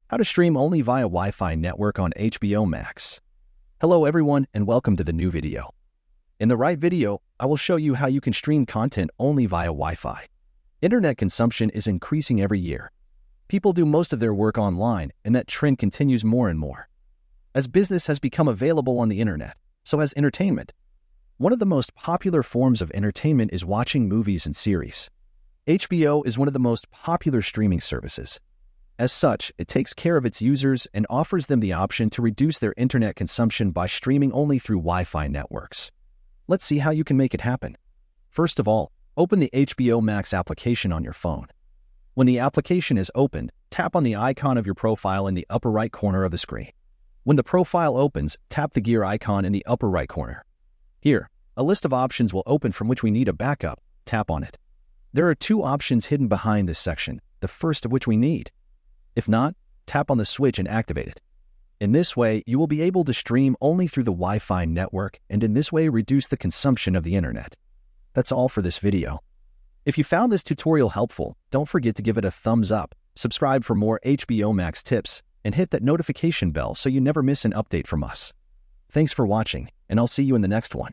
How to stream only via Wi-Fi network on HBO Max. Hello everyone and welcome to the new video. In the right video, I will show you how you can stream content only via Wi-Fi. Internet consumption is increasing every year. People do most of their work online, and that trend continues more and more. As business has become available on the internet, so has entertainment. One of the most popular forms of entertainment is watching movies and series. HBO is one of the most popular streaming services. As such, it takes care of its users and offers them the option to reduce their internet consumption by streaming only through Wi-Fi networks. Let's see how you can make it happen. First of all, open the HBO Max application on your phone. When the application is opened, tap on the icon of your profile in the upper right corner of the screen. When the profile opens, tap the gear icon in the upper right corner. Here, a list of options will open from which we need a backup. Tap on it. There are two options hidden behind this section, the first of which we need. If not, tap on the switch and activate it. In this way, you will be able to stream only through the Wi-Fi network and in this way reduce the consumption of the internet. That's all for this video. If you found this tutorial helpful, don't forget to give it a thumbs up, subscribe for more HBO Max tips, and hit that notification bell so you never miss an update from us. Thanks for watching, and I'll see you in the next one.